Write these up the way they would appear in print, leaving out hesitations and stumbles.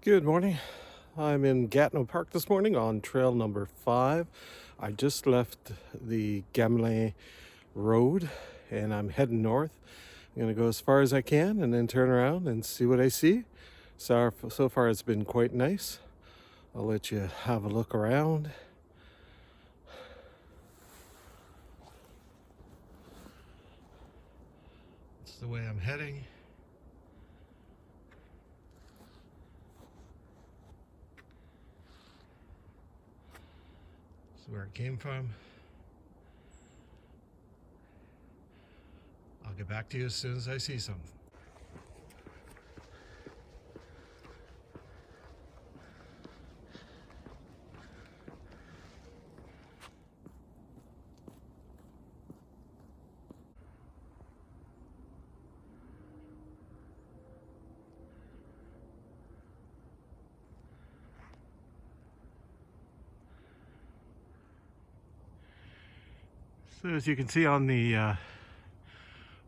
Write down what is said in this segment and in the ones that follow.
Good morning. I'm in Gatineau Park this morning on trail number 5. I just left the Gamelin road and I'm heading north. I'm going to go as far as I can and then turn around and see what I see. So far it's been quite nice. I'll let you have a look around. That's the way I'm heading. This is where it came from. I'll get back to you as soon as I see something. So as you can see on the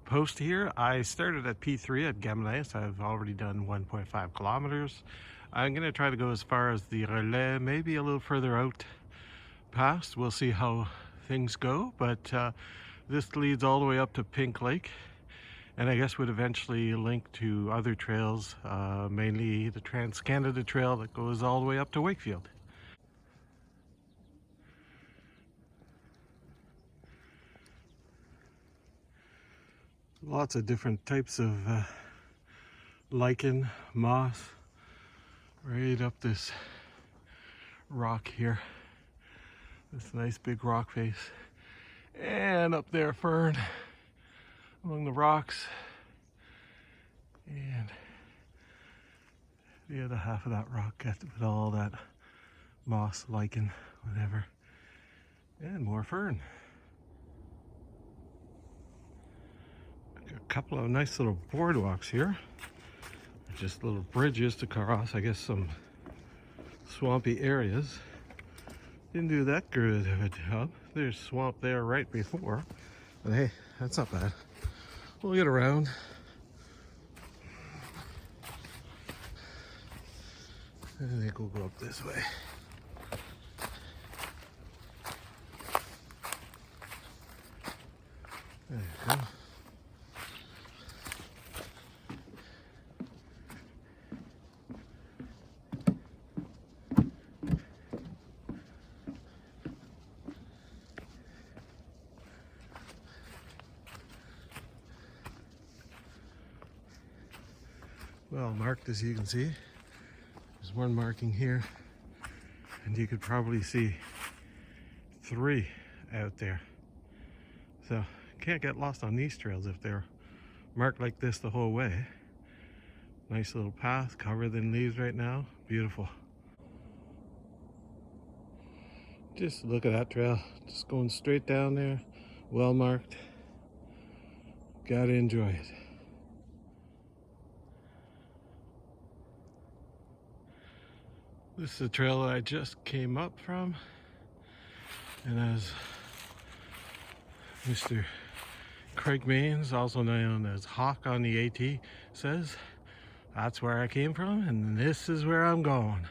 post here, I started at P3 at Gamelin, so I've already done 1.5 kilometers. I'm going to try to go as far as the Relais, maybe a little further out past. We'll see how things go, but this leads all the way up to Pink Lake, and I guess would eventually link to other trails, mainly the Trans-Canada Trail that goes all the way up to Wakefield. Lots of different types of lichen, moss, right up this rock here. This nice big rock face. And up there, fern among the rocks. And the other half of that rock with all that moss, lichen, whatever. And more fern. A couple of nice little boardwalks here. Just little bridges to cross, I guess, some swampy areas. Didn't do that good of a job. There's swamp there right before. But hey, that's not bad. We'll get around. I think we'll go up this way. There you go. Well marked, as you can see. There's one marking here, and you could probably see 3 out there. So can't get lost on these trails if they're marked like this the whole way. Nice little path covered in leaves right now. Beautiful. Just look at that trail, just going straight down there, well marked. Gotta enjoy it. This is a trail that I just came up from, and as Mr. Craig Mains, also known as Hawk on the AT, says, that's where I came from and this is where I'm going.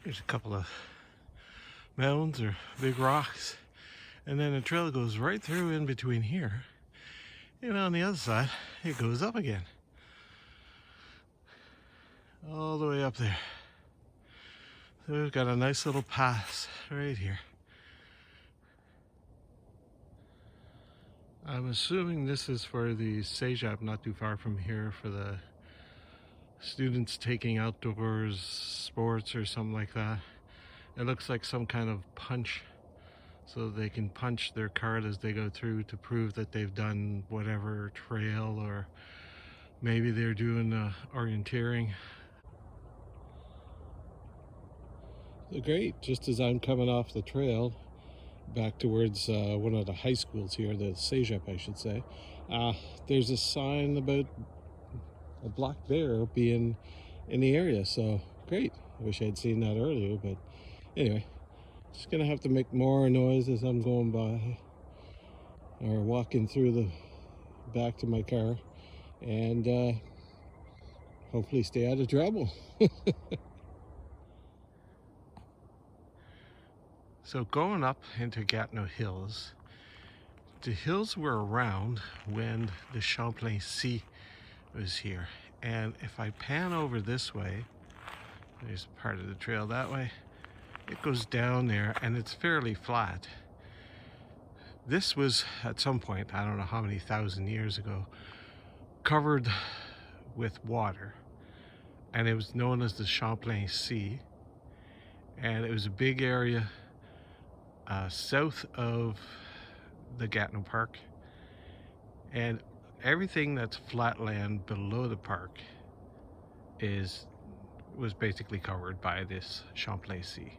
There's a couple of mounds or big rocks, and then the trail goes right through in between here, and on the other side it goes up again all the way up there. So we've got a nice little pass right here. I'm assuming this is for the CEGEP, not too far from here, for the students taking outdoors sports or something like that. It looks like some kind of punch, so they can punch their card as they go through to prove that they've done whatever trail, or maybe they're doing orienteering. So great, just as I'm coming off the trail back towards one of the high schools here, the CEGEP I should say, there's a sign about a black bear being in the area. So great, I wish I'd seen that earlier, but anyway, just gonna have to make more noise as I'm going by or walking through the back to my car and hopefully stay out of trouble. So going up into Gatineau Hills, the hills were around when the Champlain Sea was here. And if I pan over this way, there's part of the trail that way, it goes down there and it's fairly flat. This was at some point, I don't know how many thousand years ago, covered with water, and it was known as the Champlain Sea, and it was a big area south of the Gatineau Park, and everything that's flat land below the park was basically covered by this Champlain Sea.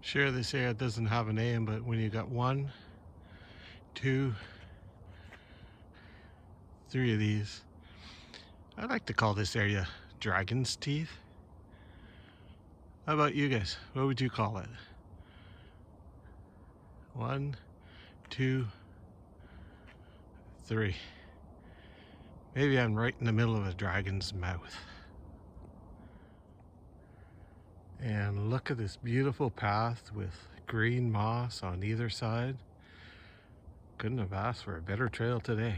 Sure, this area doesn't have a name, but when you got 1, 2, 3 of these, I like to call this area Dragon's Teeth. How about you guys? What would you call it? 1, 2, 3. Maybe I'm right in the middle of a dragon's mouth. And look at this beautiful path with green moss on either side. Couldn't have asked for a better trail today.